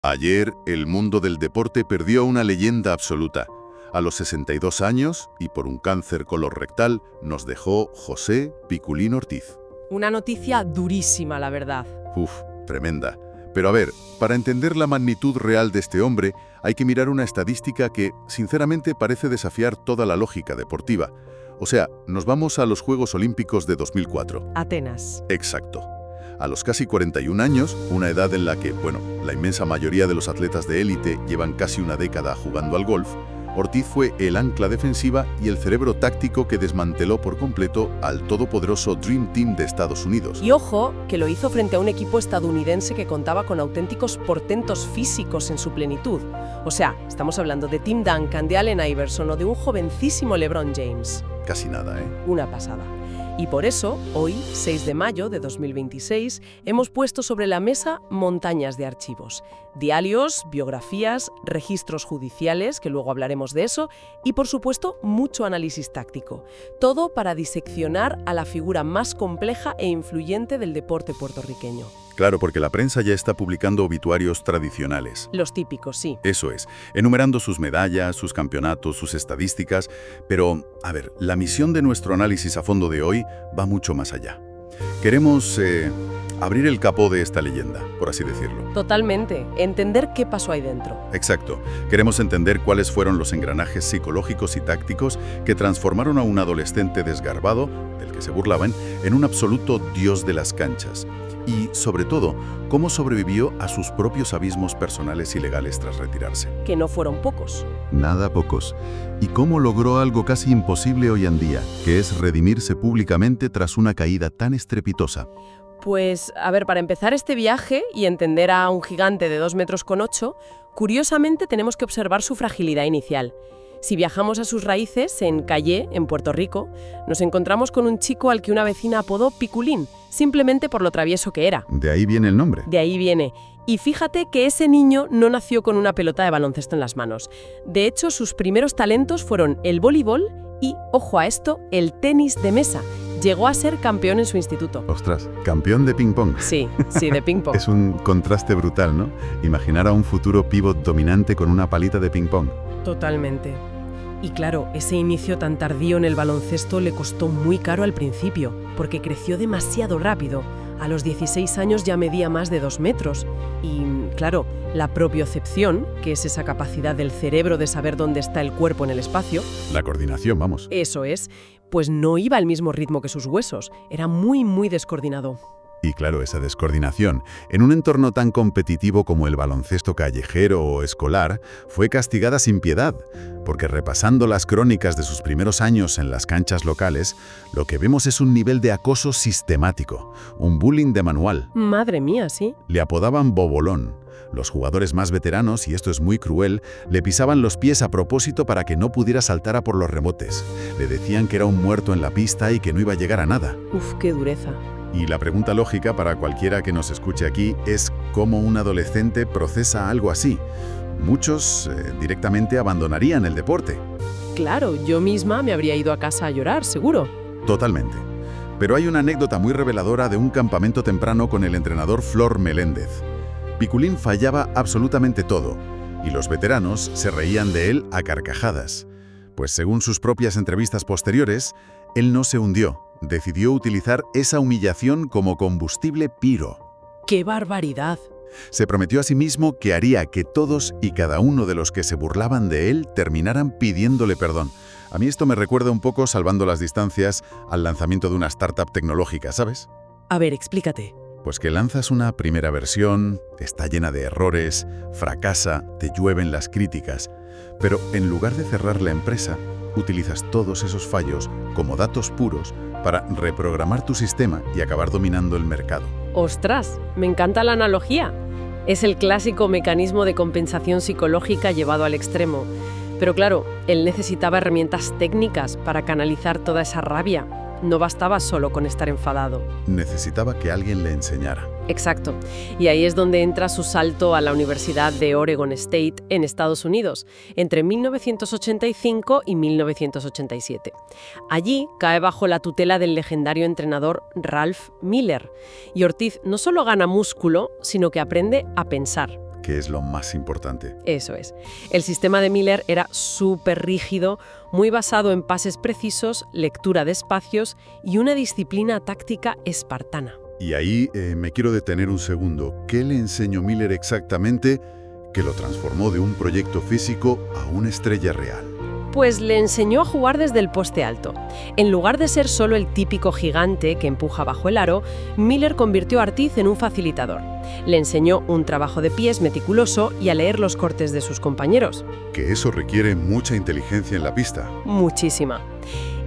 Ayer, el mundo del deporte perdió a una leyenda absoluta. A los 62 años, y por un cáncer colorectal, nos dejó José Piculín Ortiz. Una noticia durísima, la verdad. Uf, tremenda. Pero a ver, para entender la magnitud real de este hombre, hay que mirar una estadística que, sinceramente, parece desafiar toda la lógica deportiva. O sea, nos vamos a los Juegos Olímpicos de 2004. Atenas. Exacto. A los casi 41 años, una edad en la que, la inmensa mayoría de los atletas de élite llevan casi una década jugando al golf, Ortiz fue el ancla defensiva y el cerebro táctico que desmanteló por completo al todopoderoso Dream Team de Estados Unidos. Y ojo, que lo hizo frente a un equipo estadounidense que contaba con auténticos portentos físicos en su plenitud. O sea, estamos hablando de Tim Duncan, de Allen Iverson o de un jovencísimo LeBron James. Casi nada, ¿eh? Una pasada. Y por eso, hoy, 6 de mayo de 2026, hemos puesto sobre la mesa montañas de archivos. Diarios, biografías, registros judiciales, que luego hablaremos de eso, y por supuesto, mucho análisis táctico. Todo para diseccionar a la figura más compleja e influyente del deporte puertorriqueño. Claro, porque la prensa ya está publicando obituarios tradicionales. Los típicos, sí. Eso es, enumerando sus medallas, sus campeonatos, sus estadísticas, pero, a ver, la misión de nuestro análisis a fondo de hoy va mucho más allá. Queremos abrir el capó de esta leyenda, por así decirlo. Totalmente. Entender qué pasó ahí dentro. Exacto. Queremos entender cuáles fueron los engranajes psicológicos y tácticos que transformaron a un adolescente desgarbado, del que se burlaban, en un absoluto dios de las canchas. Y, sobre todo, cómo sobrevivió a sus propios abismos personales y legales tras retirarse. Que no fueron pocos. Nada pocos. Y cómo logró algo casi imposible hoy en día, que es redimirse públicamente tras una caída tan estrepitosa. Pues, a ver, para empezar este viaje y entender a un gigante de 2,8 metros, curiosamente tenemos que observar su fragilidad inicial. Si viajamos a sus raíces, en Cayé, en Puerto Rico, nos encontramos con un chico al que una vecina apodó Piculín, simplemente por lo travieso que era. ¿De ahí viene el nombre? De ahí viene. Y fíjate que ese niño no nació con una pelota de baloncesto en las manos. De hecho, sus primeros talentos fueron el voleibol y, ojo a esto, el tenis de mesa. Llegó a ser campeón en su instituto. Ostras, campeón de ping-pong. Sí, de ping-pong. Es un contraste brutal, ¿no? Imaginar a un futuro pívot dominante con una palita de ping-pong. Totalmente. Y claro, ese inicio tan tardío en el baloncesto le costó muy caro al principio, porque creció demasiado rápido. A los 16 años ya medía más de 2 metros. Y, claro, la propiocepción, que es esa capacidad del cerebro de saber dónde está el cuerpo en el espacio. La coordinación, vamos. Eso es, pues no iba al mismo ritmo que sus huesos. Era muy, muy descoordinado. Y claro, esa descoordinación, en un entorno tan competitivo como el baloncesto callejero o escolar, fue castigada sin piedad, porque repasando las crónicas de sus primeros años en las canchas locales, lo que vemos es un nivel de acoso sistemático, un bullying de manual. Madre mía, sí. Le apodaban Bobolón. Los jugadores más veteranos, y esto es muy cruel, le pisaban los pies a propósito para que no pudiera saltar a por los rebotes. Le decían que era un muerto en la pista y que no iba a llegar a nada. Uf, qué dureza. Y la pregunta lógica para cualquiera que nos escuche aquí es cómo un adolescente procesa algo así. Muchos directamente abandonarían el deporte. Claro, yo misma me habría ido a casa a llorar, seguro. Totalmente. Pero hay una anécdota muy reveladora de un campamento temprano con el entrenador Flor Meléndez. Piculín fallaba absolutamente todo, y los veteranos se reían de él a carcajadas. Pues según sus propias entrevistas posteriores, él no se hundió. Decidió utilizar esa humillación como combustible piro. ¡Qué barbaridad! Se prometió a sí mismo que haría que todos y cada uno de los que se burlaban de él terminaran pidiéndole perdón. A mí esto me recuerda un poco, salvando las distancias, al lanzamiento de una startup tecnológica, ¿sabes? A ver, explícate. Pues que lanzas una primera versión, está llena de errores, fracasa, te llueven las críticas, pero en lugar de cerrar la empresa, utilizas todos esos fallos como datos puros para reprogramar tu sistema y acabar dominando el mercado. ¡Ostras! Me encanta la analogía. Es el clásico mecanismo de compensación psicológica llevado al extremo. Pero claro, él necesitaba herramientas técnicas para canalizar toda esa rabia. No bastaba solo con estar enfadado. Necesitaba que alguien le enseñara. Exacto. Y ahí es donde entra su salto a la Universidad de Oregon State en Estados Unidos, entre 1985 y 1987. Allí cae bajo la tutela del legendario entrenador Ralph Miller. Y Ortiz no solo gana músculo, sino que aprende a pensar. que es lo más importante. Eso es. El sistema de Miller era súper rígido, muy basado en pases precisos, lectura de espacios y una disciplina táctica espartana. Y ahí me quiero detener un segundo. ¿Qué le enseñó Miller exactamente que lo transformó de un proyecto físico a una estrella real? Pues le enseñó a jugar desde el poste alto. En lugar de ser solo el típico gigante que empuja bajo el aro, Miller convirtió a Ortiz en un facilitador. Le enseñó un trabajo de pies meticuloso y a leer los cortes de sus compañeros. Que eso requiere mucha inteligencia en la pista. Muchísima.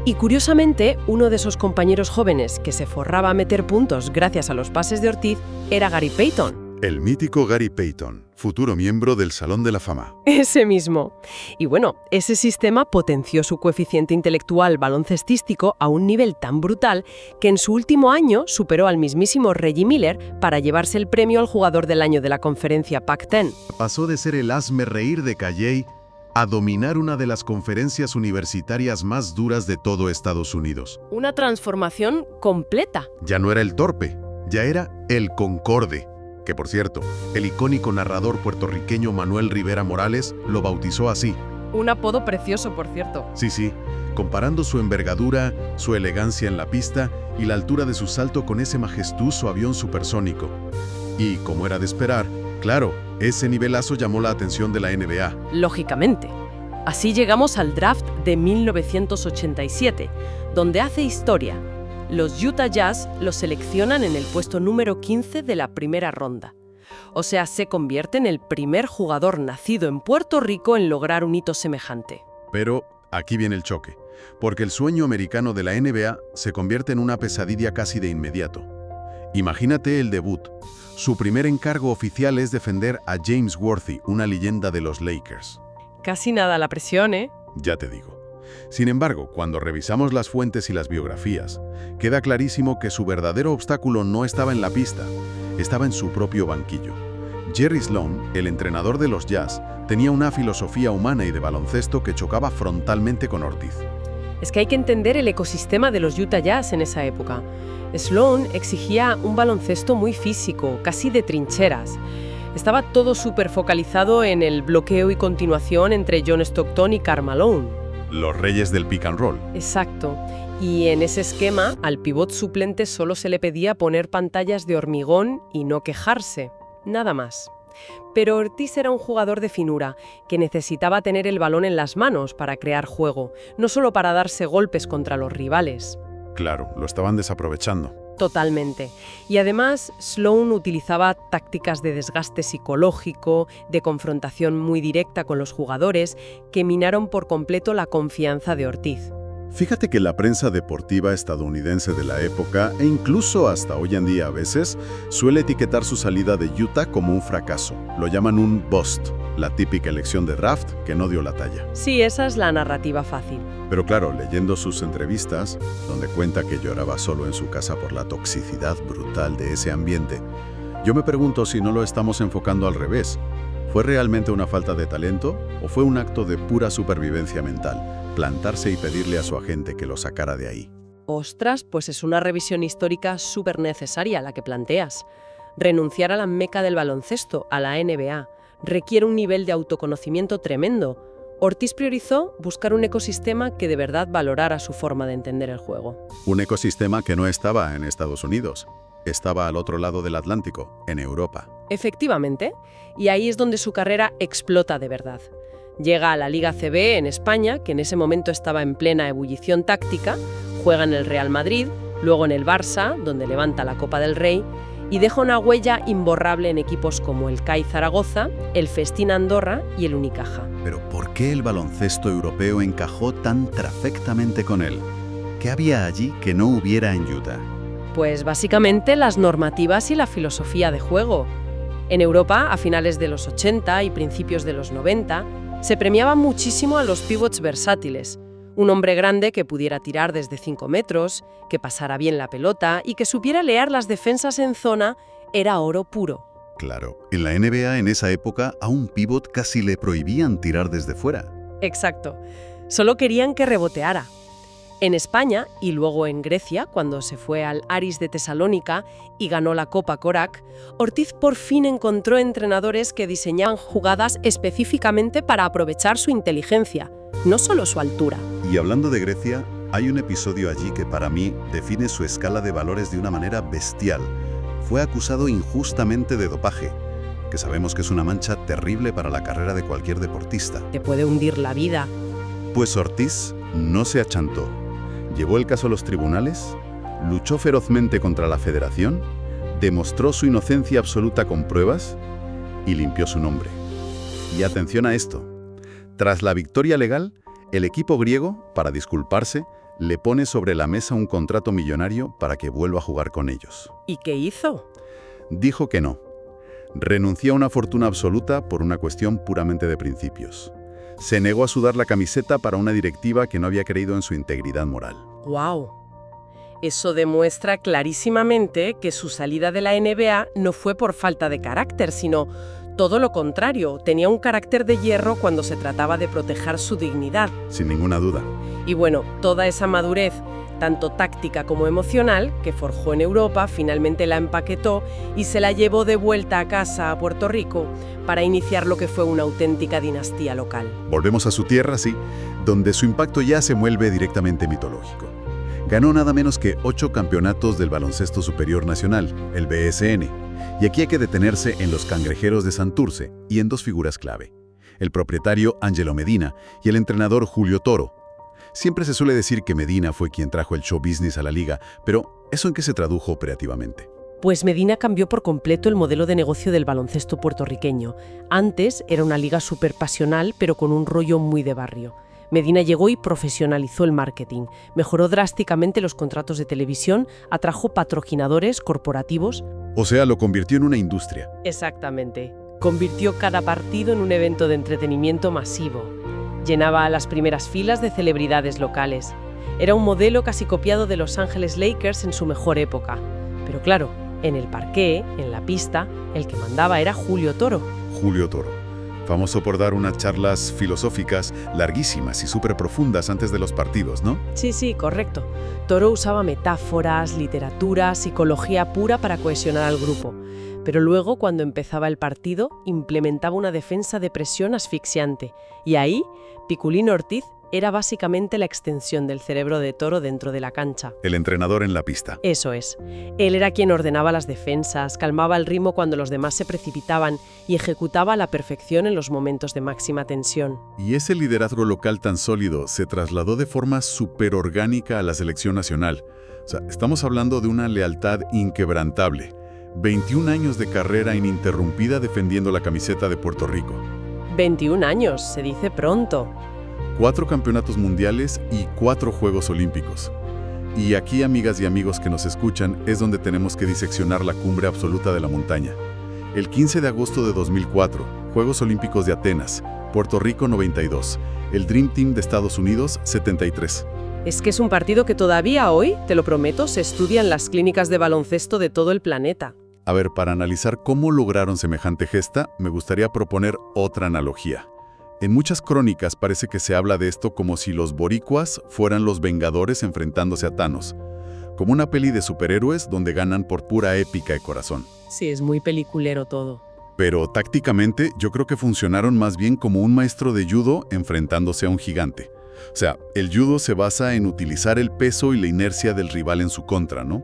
Y curiosamente, uno de esos compañeros jóvenes que se forraba a meter puntos gracias a los pases de Ortiz era Gary Payton. El mítico Gary Payton, futuro miembro del Salón de la Fama. Ese mismo. Y bueno, ese sistema potenció su coeficiente intelectual baloncestístico a un nivel tan brutal que en su último año superó al mismísimo Reggie Miller para llevarse el premio al jugador del año de la conferencia Pac-10. Pasó de ser el hazme-reír de Calle a dominar una de las conferencias universitarias más duras de todo Estados Unidos. Una transformación completa. Ya no era el torpe, ya era el concorde. Que por cierto, el icónico narrador puertorriqueño Manuel Rivera Morales lo bautizó así. Un apodo precioso, por cierto. Sí, comparando su envergadura, su elegancia en la pista y la altura de su salto con ese majestuoso avión supersónico. Y, como era de esperar, claro, ese nivelazo llamó la atención de la NBA. Lógicamente. Así llegamos al draft de 1987, donde hace historia. Los Utah Jazz los seleccionan en el puesto número 15 de la primera ronda. O sea, se convierte en el primer jugador nacido en Puerto Rico en lograr un hito semejante. Pero aquí viene el choque, porque el sueño americano de la NBA se convierte en una pesadilla casi de inmediato. Imagínate el debut. Su primer encargo oficial es defender a James Worthy, una leyenda de los Lakers. Casi nada la presión, ¿eh? Ya te digo. Sin embargo, cuando revisamos las fuentes y las biografías, queda clarísimo que su verdadero obstáculo no estaba en la pista, estaba en su propio banquillo. Jerry Sloan, el entrenador de los Jazz, tenía una filosofía humana y de baloncesto que chocaba frontalmente con Ortiz. Es que hay que entender el ecosistema de los Utah Jazz en esa época. Sloan exigía un baloncesto muy físico, casi de trincheras. Estaba todo súper focalizado en el bloqueo y continuación entre John Stockton y Karl Malone. Los reyes del pick and roll. Exacto. Y en ese esquema, al pivot suplente solo se le pedía poner pantallas de hormigón y no quejarse. Nada más. Pero Ortiz era un jugador de finura, que necesitaba tener el balón en las manos para crear juego, no solo para darse golpes contra los rivales. Claro, lo estaban desaprovechando. Totalmente. Y además, Sloan utilizaba tácticas de desgaste psicológico, de confrontación muy directa con los jugadores, que minaron por completo la confianza de Ortiz. Fíjate que la prensa deportiva estadounidense de la época, e incluso hasta hoy en día a veces, suele etiquetar su salida de Utah como un fracaso. Lo llaman un bust, la típica elección de draft que no dio la talla. Sí, esa es la narrativa fácil. Pero claro, leyendo sus entrevistas, donde cuenta que lloraba solo en su casa por la toxicidad brutal de ese ambiente, yo me pregunto si no lo estamos enfocando al revés. ¿Fue realmente una falta de talento o fue un acto de pura supervivencia mental? Plantarse y pedirle a su agente que lo sacara de ahí. Ostras, pues es una revisión histórica súper necesaria la que planteas. Renunciar a la meca del baloncesto, a la NBA, requiere un nivel de autoconocimiento tremendo. Ortiz priorizó buscar un ecosistema que de verdad valorara su forma de entender el juego. Un ecosistema que no estaba en Estados Unidos, estaba al otro lado del Atlántico, en Europa. Efectivamente, y ahí es donde su carrera explota de verdad. Llega a la Liga CB en España, que en ese momento estaba en plena ebullición táctica, juega en el Real Madrid, luego en el Barça, donde levanta la Copa del Rey, y deja una huella imborrable en equipos como el CAI Zaragoza, el Festín Andorra y el Unicaja. Pero ¿por qué el baloncesto europeo encajó tan perfectamente con él? ¿Qué había allí que no hubiera en Utah? Pues básicamente las normativas y la filosofía de juego. En Europa, a finales de los 80 y principios de los 90, se premiaba muchísimo a los pivots versátiles. Un hombre grande que pudiera tirar desde 5 metros, que pasara bien la pelota y que supiera leer las defensas en zona era oro puro. Claro, en la NBA en esa época a un pívot casi le prohibían tirar desde fuera. Exacto. Solo querían que reboteara. En España y luego en Grecia, cuando se fue al Aris de Tesalónica y ganó la Copa Korak, Ortiz por fin encontró entrenadores que diseñaban jugadas específicamente para aprovechar su inteligencia, no solo su altura. Y hablando de Grecia, hay un episodio allí que para mí define su escala de valores de una manera bestial. Fue acusado injustamente de dopaje, que sabemos que es una mancha terrible para la carrera de cualquier deportista. Te puede hundir la vida. Pues Ortiz no se achantó. Llevó el caso a los tribunales, luchó ferozmente contra la federación, demostró su inocencia absoluta con pruebas y limpió su nombre. Y atención a esto. Tras la victoria legal, el equipo griego, para disculparse, le pone sobre la mesa un contrato millonario para que vuelva a jugar con ellos. ¿Y qué hizo? Dijo que no. Renunció a una fortuna absoluta por una cuestión puramente de principios. Se negó a sudar la camiseta para una directiva que no había creído en su integridad moral. ¡Guau! Eso demuestra clarísimamente que su salida de la NBA no fue por falta de carácter, sino todo lo contrario. Tenía un carácter de hierro cuando se trataba de proteger su dignidad. Sin ninguna duda. Y bueno, toda esa madurez, tanto táctica como emocional, que forjó en Europa, finalmente la empaquetó y se la llevó de vuelta a casa a Puerto Rico para iniciar lo que fue una auténtica dinastía local. Volvemos a su tierra, sí, donde su impacto ya se vuelve directamente mitológico. Ganó nada menos que 8 campeonatos del baloncesto superior nacional, el BSN. Y aquí hay que detenerse en los Cangrejeros de Santurce y en 2 figuras clave: el propietario Ángelo Medina y el entrenador Julio Toro. Siempre se suele decir que Medina fue quien trajo el show business a la liga, pero ¿eso en qué se tradujo operativamente? Pues Medina cambió por completo el modelo de negocio del baloncesto puertorriqueño. Antes era una liga súper pasional, pero con un rollo muy de barrio. Medina llegó y profesionalizó el marketing, mejoró drásticamente los contratos de televisión, atrajo patrocinadores corporativos. O sea, lo convirtió en una industria. Exactamente. Convirtió cada partido en un evento de entretenimiento masivo. Llenaba a las primeras filas de celebridades locales. Era un modelo casi copiado de Los Ángeles Lakers en su mejor época. Pero claro, en el parqué, en la pista, el que mandaba era Julio Toro. Julio Toro, famoso por dar unas charlas filosóficas larguísimas y súper profundas antes de los partidos, ¿no? Sí, correcto. Toro usaba metáforas, literatura, psicología pura para cohesionar al grupo. Pero luego, cuando empezaba el partido, implementaba una defensa de presión asfixiante. Y ahí, Piculín Ortiz era básicamente la extensión del cerebro de Toro dentro de la cancha. El entrenador en la pista. Eso es. Él era quien ordenaba las defensas, calmaba el ritmo cuando los demás se precipitaban y ejecutaba a la perfección en los momentos de máxima tensión. Y ese liderazgo local tan sólido se trasladó de forma súper orgánica a la selección nacional. O sea, estamos hablando de una lealtad inquebrantable. 21 años de carrera ininterrumpida defendiendo la camiseta de Puerto Rico. 21 años, se dice pronto. 4 campeonatos mundiales y 4 Juegos Olímpicos. Y aquí, amigas y amigos que nos escuchan, es donde tenemos que diseccionar la cumbre absoluta de la montaña. El 15 de agosto de 2004, Juegos Olímpicos de Atenas, Puerto Rico 92, el Dream Team de Estados Unidos 73. Es que es un partido que todavía hoy, te lo prometo, se estudia en las clínicas de baloncesto de todo el planeta. A ver, para analizar cómo lograron semejante gesta, me gustaría proponer otra analogía. En muchas crónicas parece que se habla de esto como si los boricuas fueran los Vengadores enfrentándose a Thanos, como una peli de superhéroes donde ganan por pura épica de corazón. Sí, es muy peliculero todo. Pero tácticamente yo creo que funcionaron más bien como un maestro de judo enfrentándose a un gigante. O sea, el judo se basa en utilizar el peso y la inercia del rival en su contra, ¿no?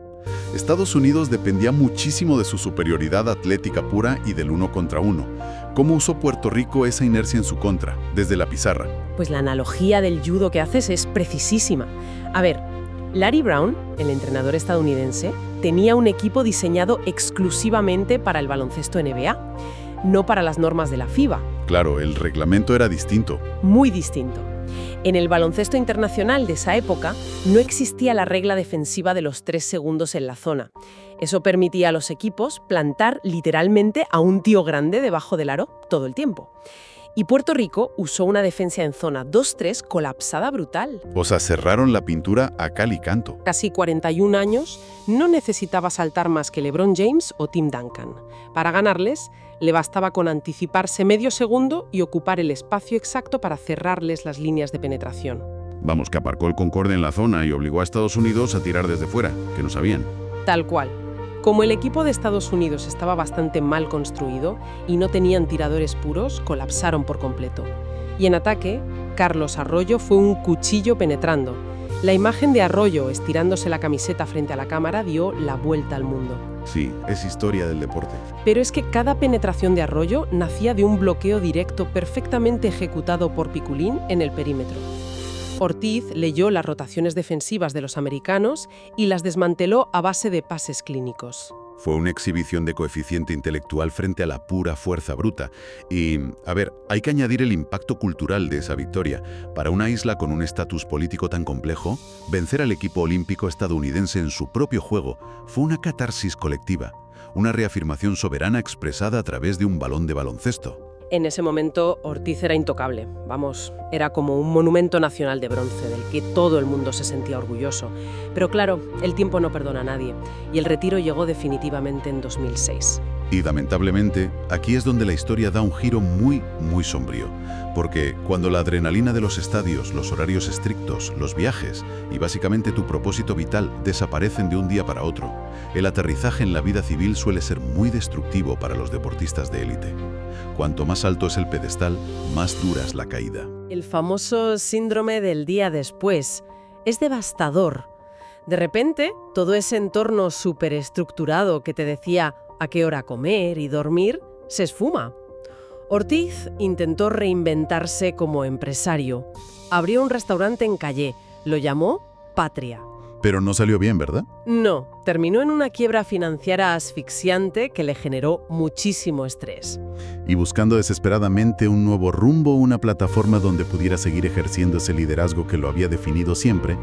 Estados Unidos dependía muchísimo de su superioridad atlética pura y del 1 contra 1. ¿Cómo usó Puerto Rico esa inercia en su contra, desde la pizarra? Pues la analogía del judo que haces es precisísima. A ver, Larry Brown, el entrenador estadounidense, tenía un equipo diseñado exclusivamente para el baloncesto NBA, no para las normas de la FIBA. Claro, el reglamento era distinto. Muy distinto. En el baloncesto internacional de esa época no existía la regla defensiva de los 3 segundos en la zona. Eso permitía a los equipos plantar literalmente a un tío grande debajo del aro todo el tiempo. Y Puerto Rico usó una defensa en zona 2-3 colapsada brutal. O sea, cerraron la pintura a cal y canto. Casi 41 años, no necesitaba saltar más que LeBron James o Tim Duncan. Para ganarles, le bastaba con anticiparse medio segundo y ocupar el espacio exacto para cerrarles las líneas de penetración. Vamos, que aparcó el Concorde en la zona y obligó a Estados Unidos a tirar desde fuera, que no sabían. Tal cual. Como el equipo de Estados Unidos estaba bastante mal construido y no tenían tiradores puros, colapsaron por completo. Y en ataque, Carlos Arroyo fue un cuchillo penetrando. La imagen de Arroyo estirándose la camiseta frente a la cámara dio la vuelta al mundo. Sí, es historia del deporte. Pero es que cada penetración de Arroyo nacía de un bloqueo directo perfectamente ejecutado por Piculín en el perímetro. Ortiz leyó las rotaciones defensivas de los americanos y las desmanteló a base de pases clínicos. Fue una exhibición de coeficiente intelectual frente a la pura fuerza bruta. Y, a ver, hay que añadir el impacto cultural de esa victoria. Para una isla con un estatus político tan complejo, vencer al equipo olímpico estadounidense en su propio juego fue una catarsis colectiva, una reafirmación soberana expresada a través de un balón de baloncesto. En ese momento, Ortiz era intocable. Vamos, era como un monumento nacional de bronce del que todo el mundo se sentía orgulloso. Pero claro, el tiempo no perdona a nadie, y el retiro llegó definitivamente en 2006. Y lamentablemente, aquí es donde la historia da un giro muy, muy sombrío. Porque cuando la adrenalina de los estadios, los horarios estrictos, los viajes y básicamente tu propósito vital desaparecen de un día para otro, el aterrizaje en la vida civil suele ser muy destructivo para los deportistas de élite. Cuanto más alto es el pedestal, más dura es la caída. El famoso síndrome del día después es devastador. De repente, todo ese entorno superestructurado que te decía a qué hora comer y dormir, se esfuma. Ortiz intentó reinventarse como empresario. Abrió un restaurante en Calle, lo llamó Patria. Pero no salió bien, ¿verdad? No, terminó en una quiebra financiera asfixiante que le generó muchísimo estrés. Y buscando desesperadamente un nuevo rumbo, una plataforma donde pudiera seguir ejerciendo ese liderazgo que lo había definido siempre,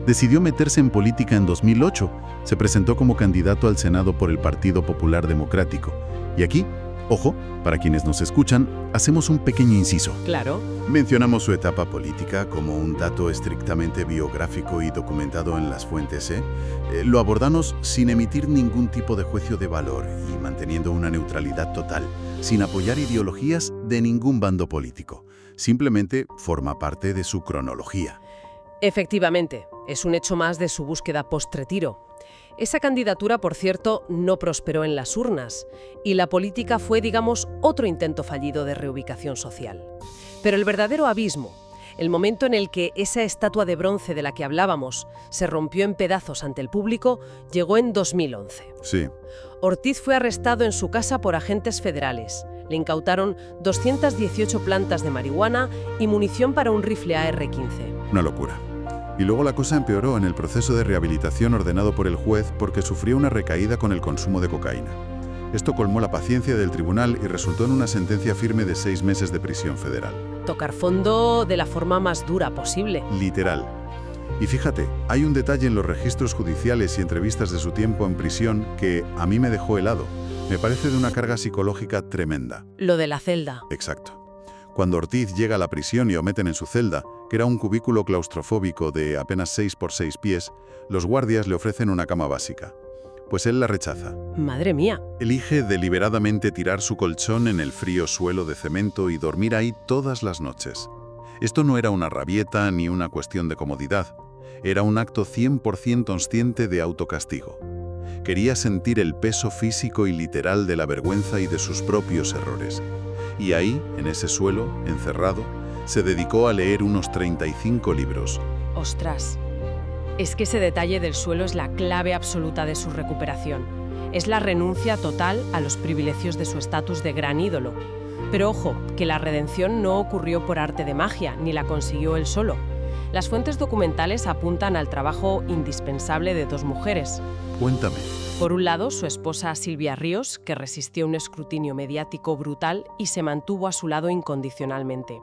decidió meterse en política en 2008. Se presentó como candidato al Senado por el Partido Popular Democrático. Y aquí, ojo, para quienes nos escuchan, hacemos un pequeño inciso. Claro. Mencionamos su etapa política como un dato estrictamente biográfico y documentado en las fuentes, Lo abordamos sin emitir ningún tipo de juicio de valor y manteniendo una neutralidad total, sin apoyar ideologías de ningún bando político. Simplemente forma parte de su cronología. Efectivamente, es un hecho más de su búsqueda post-retiro. Esa candidatura, por cierto, no prosperó en las urnas, y la política fue, digamos, otro intento fallido de reubicación social. Pero el verdadero abismo, el momento en el que esa estatua de bronce de la que hablábamos se rompió en pedazos ante el público, llegó en 2011. Sí. Ortiz fue arrestado en su casa por agentes federales. Le incautaron 218 plantas de marihuana y munición para un rifle AR-15. Una locura. Y luego la cosa empeoró en el proceso de rehabilitación ordenado por el juez porque sufrió una recaída con el consumo de cocaína. Esto colmó la paciencia del tribunal y resultó en una sentencia firme de 6 meses de prisión federal. Tocar fondo de la forma más dura posible. Literal. Y fíjate, hay un detalle en los registros judiciales y entrevistas de su tiempo en prisión que a mí me dejó helado. Me parece de una carga psicológica tremenda. Lo de la celda. Exacto. Cuando Ortiz llega a la prisión y lo meten en su celda, que era un cubículo claustrofóbico de apenas 6 por 6 pies, los guardias le ofrecen una cama básica. Pues él la rechaza. Madre mía. Elige deliberadamente tirar su colchón en el frío suelo de cemento y dormir ahí todas las noches. Esto no era una rabieta ni una cuestión de comodidad. Era un acto 100% consciente de autocastigo. Quería sentir el peso físico y literal de la vergüenza y de sus propios errores. Y ahí, en ese suelo, encerrado, se dedicó a leer unos 35 libros. Ostras. Es que ese detalle del suelo es la clave absoluta de su recuperación. Es la renuncia total a los privilegios de su estatus de gran ídolo. Pero ojo, que la redención no ocurrió por arte de magia, ni la consiguió él solo. Las fuentes documentales apuntan al trabajo indispensable de 2 mujeres. Cuéntame. Por un lado, su esposa Silvia Ríos, que resistió un escrutinio mediático brutal y se mantuvo a su lado incondicionalmente.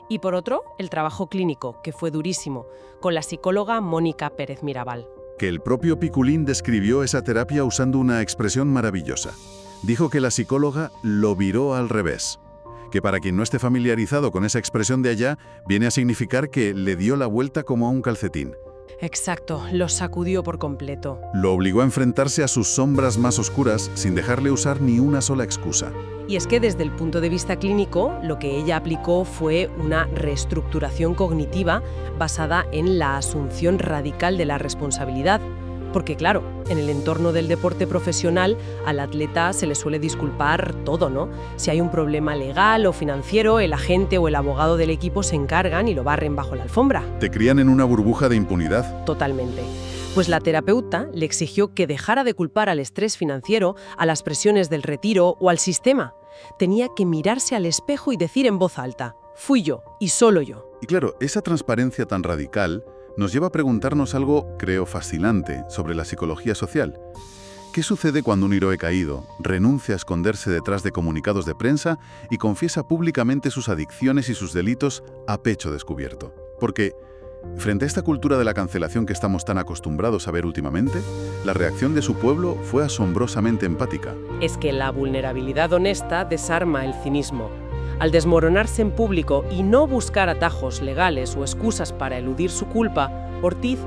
Y por otro, el trabajo clínico, que fue durísimo, con la psicóloga Mónica Pérez Mirabal. Que el propio Piculín describió esa terapia usando una expresión maravillosa. Dijo que la psicóloga lo viró al revés. Que para quien no esté familiarizado con esa expresión de allá, viene a significar que le dio la vuelta como a un calcetín. Exacto, lo sacudió por completo. Lo obligó a enfrentarse a sus sombras más oscuras sin dejarle usar ni una sola excusa. Y es que desde el punto de vista clínico, lo que ella aplicó fue una reestructuración cognitiva basada en la asunción radical de la responsabilidad. Porque claro, en el entorno del deporte profesional, al atleta se le suele disculpar todo, ¿no? Si hay un problema legal o financiero, el agente o el abogado del equipo se encargan y lo barren bajo la alfombra. Te crían en una burbuja de impunidad. Totalmente. Pues la terapeuta le exigió que dejara de culpar al estrés financiero, a las presiones del retiro o al sistema. Tenía que mirarse al espejo y decir en voz alta: fui yo, y solo yo. Y claro, esa transparencia tan radical nos lleva a preguntarnos algo, creo, fascinante sobre la psicología social. ¿Qué sucede cuando un héroe caído renuncia a esconderse detrás de comunicados de prensa y confiesa públicamente sus adicciones y sus delitos a pecho descubierto? Porque, frente a esta cultura de la cancelación que estamos tan acostumbrados a ver últimamente, la reacción de su pueblo fue asombrosamente empática. Es que la vulnerabilidad honesta desarma el cinismo. Al desmoronarse en público y no buscar atajos legales o excusas para eludir su culpa, Ortiz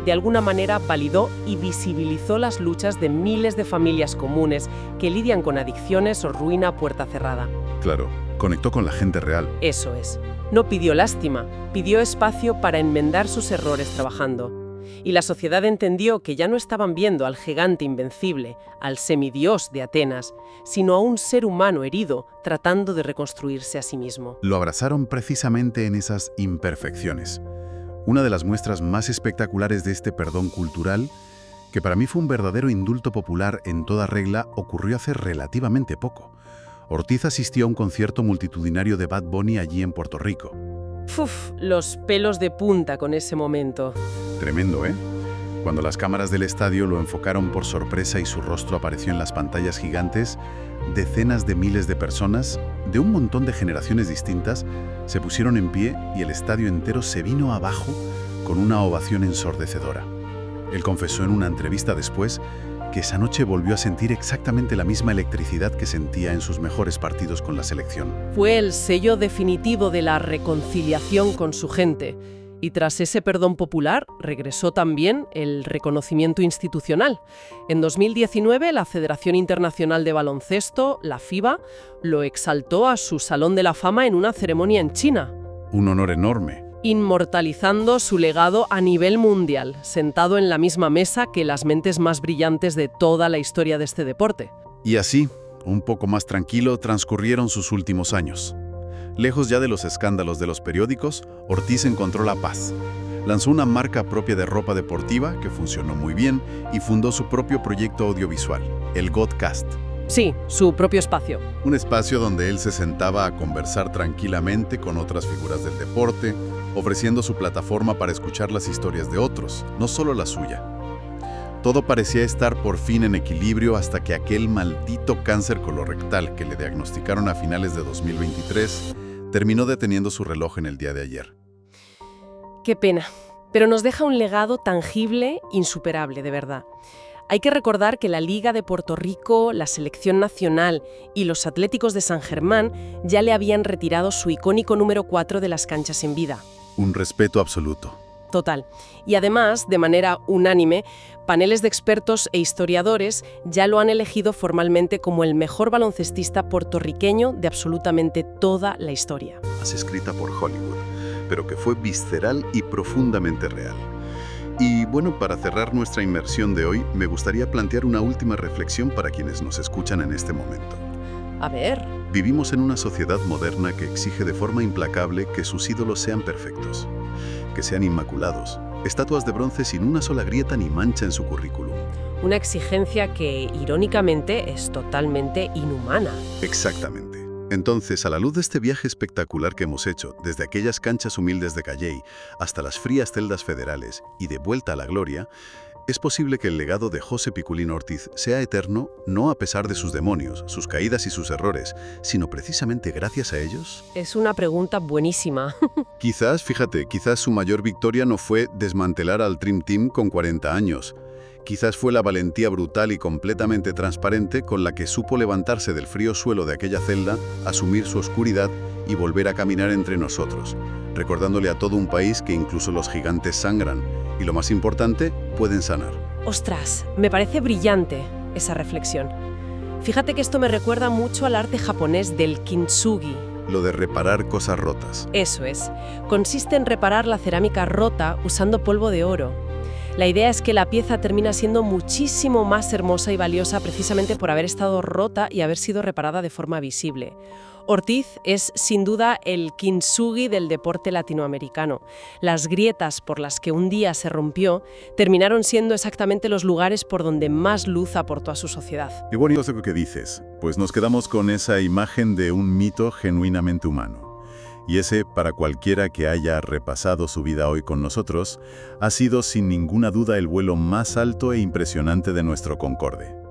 de alguna manera validó y visibilizó las luchas de miles de familias comunes que lidian con adicciones o ruina a puerta cerrada. Claro, conectó con la gente real. Eso es. No pidió lástima, pidió espacio para enmendar sus errores trabajando. Y la sociedad entendió que ya no estaban viendo al gigante invencible, al semidios de Atenas, sino a un ser humano herido tratando de reconstruirse a sí mismo. Lo abrazaron precisamente en esas imperfecciones. Una de las muestras más espectaculares de este perdón cultural, que para mí fue un verdadero indulto popular en toda regla, ocurrió hace relativamente poco. Ortiz asistió a un concierto multitudinario de Bad Bunny allí en Puerto Rico. Uf, los pelos de punta con ese momento. Tremendo, ¿eh? Cuando las cámaras del estadio lo enfocaron por sorpresa y su rostro apareció en las pantallas gigantes, decenas de miles de personas, de un montón de generaciones distintas, se pusieron en pie y el estadio entero se vino abajo con una ovación ensordecedora. Él confesó en una entrevista después que esa noche volvió a sentir exactamente la misma electricidad que sentía en sus mejores partidos con la selección. Fue el sello definitivo de la reconciliación con su gente. Y tras ese perdón popular, regresó también el reconocimiento institucional. En 2019, la Federación Internacional de Baloncesto, la FIBA, lo exaltó a su Salón de la Fama en una ceremonia en China. Un honor enorme. Inmortalizando su legado a nivel mundial, sentado en la misma mesa que las mentes más brillantes de toda la historia de este deporte. Y así, un poco más tranquilo, transcurrieron sus últimos años. Lejos ya de los escándalos de los periódicos, Ortiz encontró la paz. Lanzó una marca propia de ropa deportiva que funcionó muy bien y fundó su propio proyecto audiovisual, el Godcast. Sí, su propio espacio. Un espacio donde él se sentaba a conversar tranquilamente con otras figuras del deporte, ofreciendo su plataforma para escuchar las historias de otros, no solo la suya. Todo parecía estar por fin en equilibrio hasta que aquel maldito cáncer colorectal que le diagnosticaron a finales de 2023 terminó deteniendo su reloj en el día de ayer. Qué pena, pero nos deja un legado tangible, insuperable, de verdad. Hay que recordar que la Liga de Puerto Rico, la Selección Nacional y los Atléticos de San Germán ya le habían retirado su icónico número 4 de las canchas en vida. Un respeto absoluto. Total. Y además, de manera unánime, paneles de expertos e historiadores ya lo han elegido formalmente como el mejor baloncestista puertorriqueño de absolutamente toda la historia. Más escrita por Hollywood, pero que fue visceral y profundamente real. Y bueno, para cerrar nuestra inmersión de hoy, me gustaría plantear una última reflexión para quienes nos escuchan en este momento. A ver. Vivimos en una sociedad moderna que exige de forma implacable que sus ídolos sean perfectos, que sean inmaculados, estatuas de bronce sin una sola grieta ni mancha en su currículum. Una exigencia que, irónicamente, es totalmente inhumana. Exactamente. Entonces, a la luz de este viaje espectacular que hemos hecho, desde aquellas canchas humildes de Calley hasta las frías celdas federales y de vuelta a la gloria, ¿es posible que el legado de José Piculín Ortiz sea eterno, no a pesar de sus demonios, sus caídas y sus errores, sino precisamente gracias a ellos? Es una pregunta buenísima. Quizás su mayor victoria no fue desmantelar al Dream Team con 40 años. Quizás fue la valentía brutal y completamente transparente con la que supo levantarse del frío suelo de aquella celda, asumir su oscuridad y volver a caminar entre nosotros, recordándole a todo un país que incluso los gigantes sangran y lo más importante, pueden sanar. Ostras, me parece brillante esa reflexión. Fíjate que esto me recuerda mucho al arte japonés del kintsugi. Lo de reparar cosas rotas. Eso es. Consiste en reparar la cerámica rota usando polvo de oro. La idea es que la pieza termina siendo muchísimo más hermosa y valiosa precisamente por haber estado rota y haber sido reparada de forma visible. Ortiz es sin duda el kintsugi del deporte latinoamericano. Las grietas por las que un día se rompió terminaron siendo exactamente los lugares por donde más luz aportó a su sociedad. Qué bonito eso que dices, pues nos quedamos con esa imagen de un mito genuinamente humano. Y ese, para cualquiera que haya repasado su vida hoy con nosotros, ha sido sin ninguna duda el vuelo más alto e impresionante de nuestro Concorde.